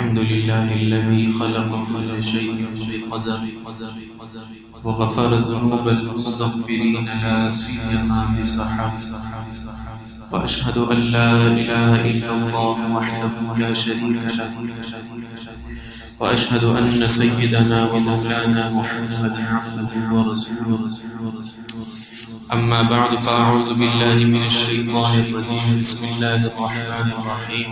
الحمد لله الذي خلق كل شيء بقدر وغفر ذنوب المستغفرين لا سيما بسحر، وأشهد أن لا إله إلا الله وحده لا شريك له، وأشهد أن سيدنا ومولانا محمدا عبده ورسوله. أما بعد فأعوذ بالله من الشيطان الرجيم. بسم الله الرحمن الرحيم.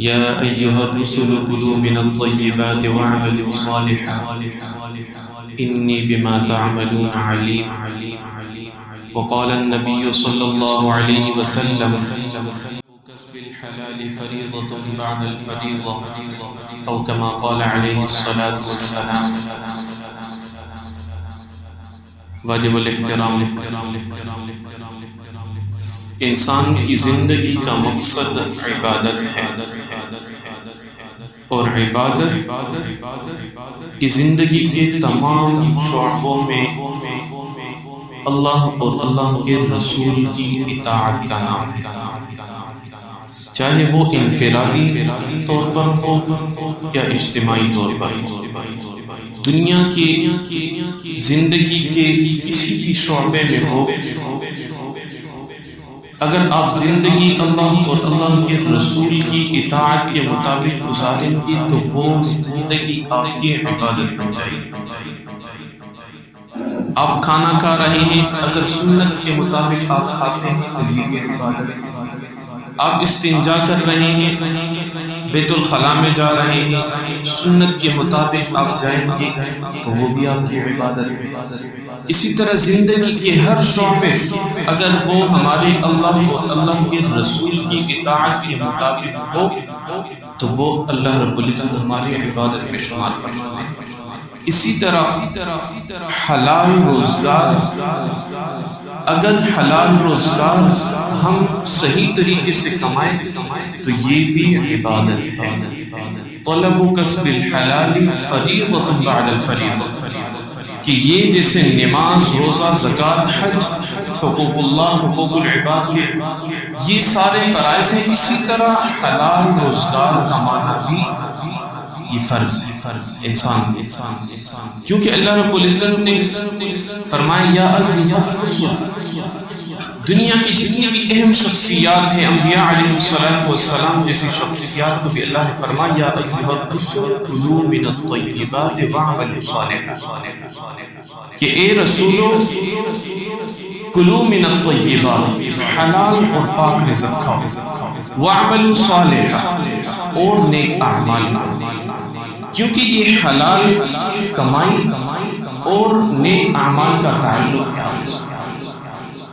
يا أيها الرسل كلوا من الطيبات واعملوا صالحا إني بما تعملون عليم. وقال النبي صلى الله عليه وسلم: كسب الحلال فريضة بعد الفريضة، أو كما قال عليه الصلاة والسلام. واجب الاحترام، انسان کی زندگی کا مقصد عبادت ہے، اور عبادت زندگی کے تمام شعبوں میں اللہ اور اللہ کے رسول کی اطاعت کا نام ہے، چاہے وہ انفرادی طور پر ہو یا اجتماعی طور پر ہو. دنیا کی زندگی کے کسی بھی شعبے میں ہو، اگر آپ زندگی اللہ اور اللہ کے رسول کی اطاعت کے مطابق گزاریں گے تو وہ زندگی آپ کی عبادت بن جائے گی. آپ کھانا کھا رہے ہیں، اگر سنت کے مطابق آپ کھاتے ہیں تو یہ عبادت ہے. آپ استنجا کر رہے ہیں، بیت الخلاء میں جا رہے ہیں، سنت کے مطابق آپ جائیں گے تو وہ بھی آپ کی عبادت ہے. اسی طرح زندگی کے ہر شعبے اگر وہ ہمارے اللہ اور اللہ کے رسول کی اطاعت کے مطابق ہو تو وہ اللہ رب العزت ہماری عبادت میں شمار فرماتے ہیں. اسی طرح حلال روزگار، اگر حلال روزگار ہم صحیح طریقے سے کمائیں تو یہ بھی عبادت ہے. طلب کسب الحلال فریضۃ بعد الفریضہ، کہ یہ جیسے نماز، روزہ، زکوٰۃ، حج، حقوق اللہ، حقوق العباد کے یہ سارے فرائض ہیں، اسی طرح حلال روزگار کمانا بھی یہ فرض ہے انسان کے. کیونکہ اللہ رب العزت نے فرمایا یا ایھا الرسل، دنیا کی جتنی بھی اہم شخصیات ہیں، انبیاء علیہ السلام جیسی شخصیات کو بھی اللہ نے فرمایا یا ایھا الرسل کلوا من الطیبات واعملوا صالحا، کہ اے رسولو کلوا من الطیبات، حلال اور پاک رزق کھاؤ، واعملوا صالحا، اور نیک اعمال کرو. کیونکہ یہ حلال کمائی اور نیک اعمال کا تعلق ہے.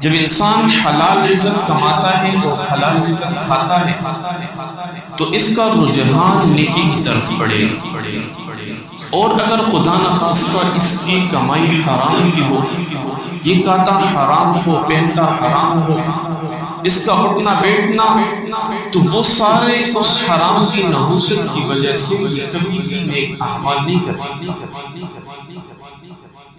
جب انسان حلال رزق کماتا ہے اور حلال رزق کھاتا ہے تو اس کا رجحان نیکی کی طرف بڑھے گا، اور اگر خدا نخواستہ اس کی کمائی حرام کی ہو، یہ کھاتا حرام ہو، پہنتا حرام ہو، اس کا اٹھنا بیٹھنا، تو وہ سارے اس حرام کی نحوست کی وجہ سے کبھی بھی نیک اعمال نہیں کر سکتے.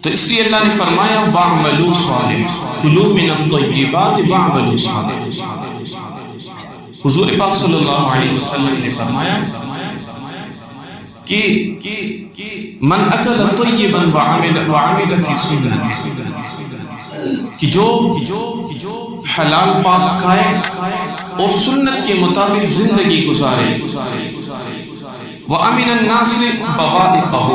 تو اس لیے اللہ نے فرمایا وَاعْمَلُوا صَالِحًا كُلُوا مِنَ الطَّيِّبَاتِ وَاعْمَلُوا صَالِحًا. حضور پاک صلی اللہ علیہ وسلم نے فرمایا کہ من اکل طیبا وعمل فی سنتی، کہ جو حلال پاک کھائے اور سنت کے مطابق زندگی گزارے، وَأَمِنَ النَّاسِ بَوَائِقَهُ،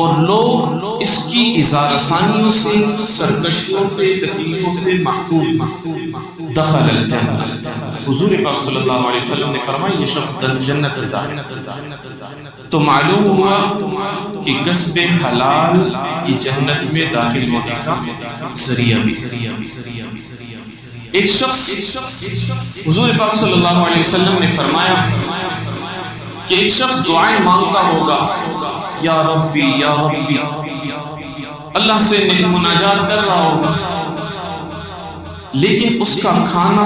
اور لوگ اس کی اظہار ثانیوں سے، سرکشیوں سے، تکلیفوں سے محفوظ، دخل الجنہ. حضور پاک صلی اللہ علیہ وسلم نے فرمایا یہ شخص جنت میں داخل. تو معلوم ہوا کہ کسب حلال یہ جنت میں داخل ہونے کا ذریعہ بھی. ایک شخص، حضور پاک صلی اللہ علیہ وسلم نے فرمایا کہ ایک شخص دعائیں مانگتا ہوگا، یا ربی یا ربی، اللہ سے مناجات کر رہا ہوگا، لیکن اس کا کھانا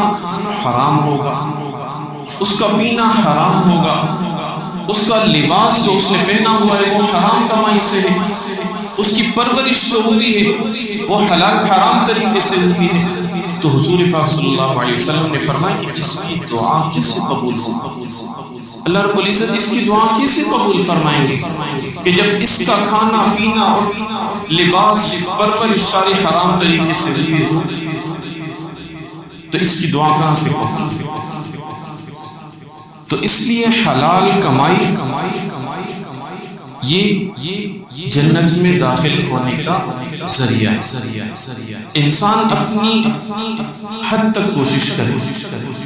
حرام ہوگا، اس کا پینا حرام ہوگا، اس کا لباس جو اس نے پہنا ہوا ہے وہ حرام کمائی سے ہے، اس کی پرورش جو ہوئی ہے وہ حلال حرام طریقے سے ہوئی ہے. تو حضور پاک صلی اللہ علیہ وسلم نے فرمایا کہ اس کی دعا کیسے قبول ہوگی؟ اللہ رب العزت اس کی دعا کیسے قبول فرمائیں گے کہ جب اس کا کھانا پینا اور لباس پرورش سارے حرام طریقے سے لیے ہو تو اس کی دعا کہاں سے قبول؟ تو اس لیے حلال کمائی یہ جنت میں داخل ہونے کا ذریعہ ہے۔ انسان اپنی حد تک کوشش کرے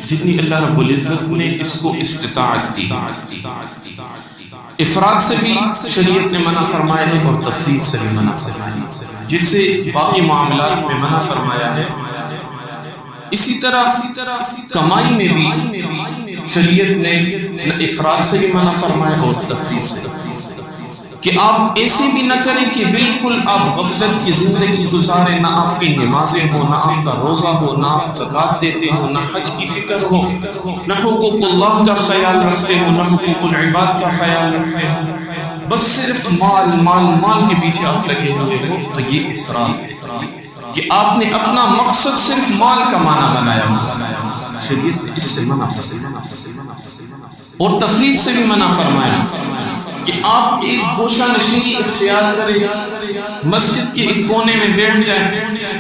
جتنی اللہ رب العزت نے اس کو استطاعت دی۔ افراد سے بھی شریعت نے منع فرمایا ہے اور تفریط سے بھی منع فرمایا ہے، جس سے باقی معاملات میں منع فرمایا ہے۔ اسی طرح کمائی میں بھی شریعت نے افراد سے بھی منع فرمایا اور تفریط سے، کہ آپ ایسے بھی نہ کریں کہ بالکل آپ غفلت کی زندگی گزاریں، نہ آپ کی نمازیں ہو، نہ آپ کا روزہ ہو، نہ آپ زکوٰۃ دیتے ہو، نہ حج کی فکر ہو، نہ حقوق اللہ کا خیال رکھتے ہو، نہ حقوق العباد کا خیال رکھتے ہو، بس صرف مال کے پیچھے آپ لگے ہوئے ہو، تو یہ افراد ہے کہ آپ نے اپنا مقصد صرف مال کمانا بنایا ہو۔ شریعت نے اس سے منع فرمایا اور تفریط سے بھی منع فرمایا کہ آپ ایک گوشہ نشینی اختیار کریں، مسجد کے ایک کونے میں بیٹھ جائیں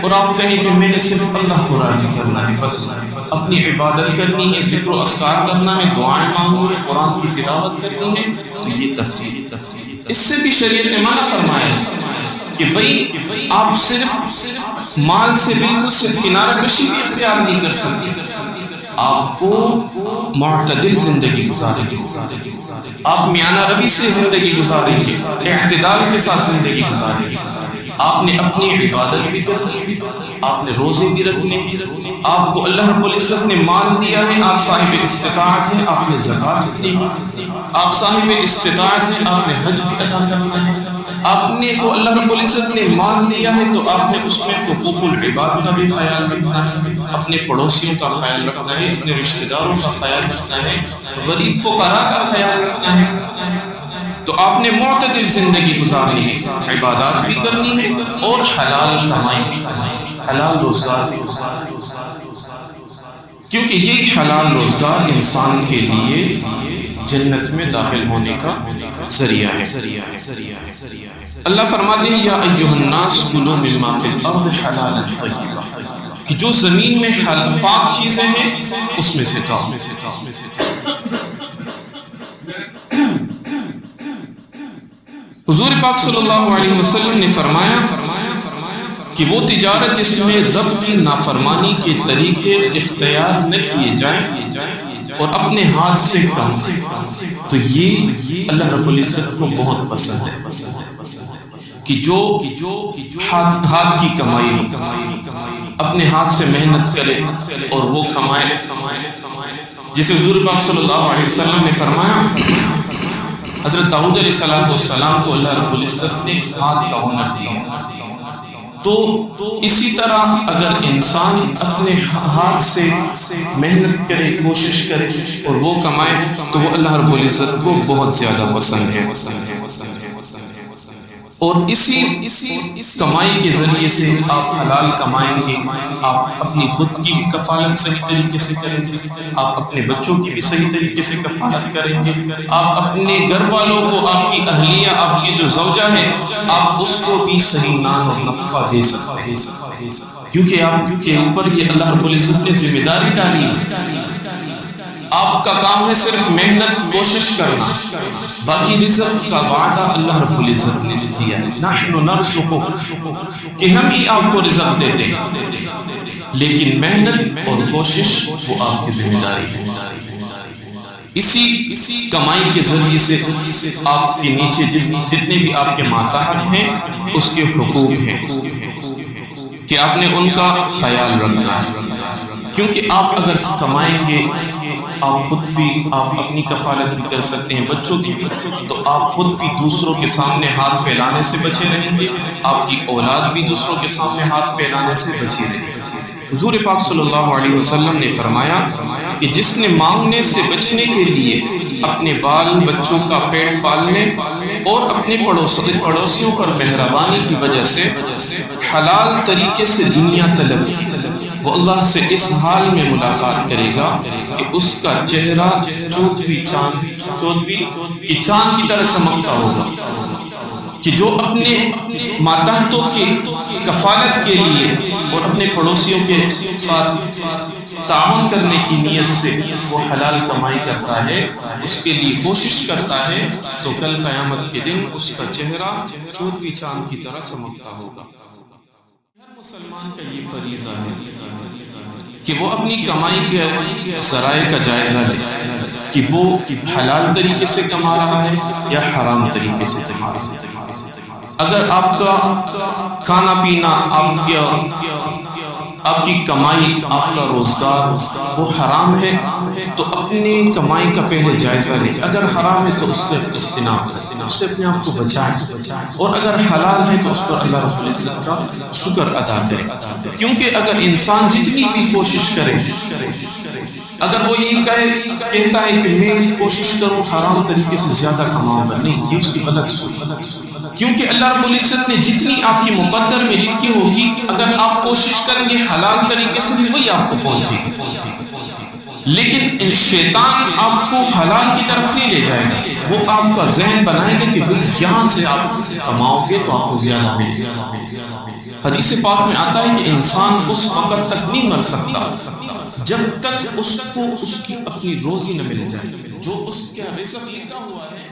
اور آپ کہیں کہ میں نے صرف اللہ کو راضی کرنا ہے، بس اپنی عبادت کرنی ہے، ذکر و اذکار کرنا ہے، دعائیں مانگنی ہے، قرآن کی تلاوت کرنی ہے، تو یہ تفریط۔ اس سے بھی شریعت نے منع فرمایا کہ بھئی آپ صرف مال سے بالکل کنارہ کشی بھی اختیار نہیں کر سکتے، آپ کو معتدل زندگی گزاریں گے، آپ میانہ روی سے زندگی گزاریں گے، اعتدال کے ساتھ زندگی گزاریں گے، آپ نے اپنی عبادت بھی کرنی ہے، آپ نے روزے بھی رکھنے ہیں، آپ کو اللہ رب العزت نے مال دیا ہے، آپ صاحب استطاعت ہیں، آپ نے زکوٰۃ دینی ہے، آپ صاحب استطاعت ہیں، آپ نے حج بھی ادا کرنا ہے، آپ نے کو اللہ رب العزت نے مال دیا ہے تو آپ نے اس میں حقوق العباد کا بھی خیال رکھنا ہے، اپنے پڑوسیوں کا خیال رکھنا ہے، اپنے رشتہ داروں کا خیال رکھنا ہے، غریب فقراء کا خیال رکھنا ہے، تو آپ نے معتدل زندگی گزارنی ہے، عبادات بھی کرنی ہے اور حلال کمائی بھی کرنی ہے، حلال روزگار بھی کرنا ہے، کیونکہ یہ حلال روزگار انسان کے لیے جنت میں داخل ہونے کا ذریعہ ہے۔ اللہ فرماتے ہیں یا ایھا الناس کلوا مما فی الارض حلالا طیبا، کہ جو زمین میں پاک چیزیں ہیں اس میں سے کھاؤ۔ حضور پاک صلی اللہ علیہ وسلم نے فرمایا کہ وہ تجارت جس میں رب کی نافرمانی کے طریقے اختیار نہ کیے جائیں اور اپنے ہاتھ سے کمائیں، تو یہ اللہ رب العزت کو بہت پسند ہے کہ جو ہاتھ کی کمائی اپنے ہاتھ سے محنت کرے اور وہ کمائے، جسے حضور پاک صلی اللہ علیہ وسلم نے فرمایا حضرت داؤد علیہ السلام کو اللہ رب العزت نے ہاتھ کا ہنر دیا، تو اسی طرح اگر انسان اپنے ہاتھ سے محنت کرے، کوشش کرے اور وہ کمائے تو وہ اللہ رب العزت کو بہت زیادہ پسند ہے، اور اسی کمائی کے ذریعے سے آپ حلال کمائیں گے، آپ اپنی خود کی بھی کفالت صحیح طریقے سے کریں گے، آپ اپنے بچوں کی بھی صحیح طریقے سے کفالت کریں گے، آپ اپنے گھر والوں کو، آپ کی اہلیہ، آپ کی جو زوجہ ہے، آپ اس کو بھی صحیح نان اور نفقہ دے سکتے ہیں، کیونکہ آپ کے اوپر یہ اللہ رب العزت نے ذمہ داری ڈالی ہے۔ آپ کا کام ہے صرف محنت، کوشش کرنا، باقی رزق کا وعدہ اللہ رب العزت نے دیا ہے، نحن نرزقک، کہ ہم ہی آپ کو رزق دیتے ہیں، لیکن محنت اور کوشش وہ آپ کی ذمہ داری ہے۔ اسی کمائی کے ذریعے سے آپ کے نیچے جتنے بھی آپ کے ماتحت ہیں اس کے حقوق ہیں کہ آپ نے ان کا خیال رکھنا ہے، کیونکہ آپ اگر کمائیں گے آپ خود بھی، آپ اپنی کفالت بھی کر سکتے ہیں، بچوں کی بھی، تو آپ خود بھی دوسروں کے سامنے ہاتھ پھیلانے سے بچے رہیں گے، آپ کی اولاد بھی دوسروں کے سامنے ہاتھ پھیلانے سے بچے رہیں گے۔ حضور پاک صلی اللہ علیہ وسلم نے فرمایا کہ جس نے مانگنے سے بچنے کے لیے اپنے بال بچوں کا پیٹ پالنے اور اپنے پڑوسیوں پر مہربانی کی وجہ سے حلال طریقے سے دنیا طلب کی وہ اللہ سے اس حال میں ملاقات کرے گا کہ اس کا چہرہ چودھویں چاند کی طرح چمکتا ہوگا، کہ جو اپنے ماتحتوں کی کفالت کے لیے اور اپنے پڑوسیوں کے ساتھ تعاون کرنے کی نیت سے وہ حلال کمائی کرتا ہے، اس کے لیے کوشش کرتا ہے، تو کل قیامت کے دن اس کا چہرہ چودھویں چاند کی طرح چمکتا ہوگا۔ ہر مسلمان کا یہ فریضہ ہے کہ وہ اپنی کمائی کے ذرائع کا جائزہ لے کہ وہ حلال طریقے سے کما رہا ہے یا حرام طریقے سے کما رہا ہے۔ اگر آپ کا کھانا پینا، آپ کی کمائی، آپ کا روزگار وہ حرام ہے تو اپنی کمائی کا پہلے جائزہ لیں، اگر حرام ہے تو اس سے اجتناب کریں، اس سے اپنے آپ کو بچائیں، اور اگر حلال ہے تو اس پر اللہ رب العزت کا شکر ادا کریں۔ کیونکہ اگر انسان جتنی بھی کوشش کرے، اگر وہ یہ کہتا ہے کہ میں کوشش کروں حرام طریقے سے زیادہ کماؤں گا، نہیں، یہ اس کی غلط سوچ ہے، کیونکہ اللہ رب العزت نے جتنی آپ کی مقدر میں لکھی ہوگی، اگر آپ کوشش کریں گے حلال طریقے سے بھی وہی آپ کو پہنچے گی، لیکن شیطان آپ کو حلال کی طرف نہیں لے جائے گا، وہ آپ کا ذہن بنائے گا کہ یہاں سے آپ کماؤ گے تو آپ کو زیادہ ملے گا۔ حدیث پاک میں آتا ہے کہ انسان اس وقت تک نہیں مر سکتا جب تک اس کو اس کی اپنی روزی نہ مل جائے، جو اس کا رزق لکھا ہوا ہے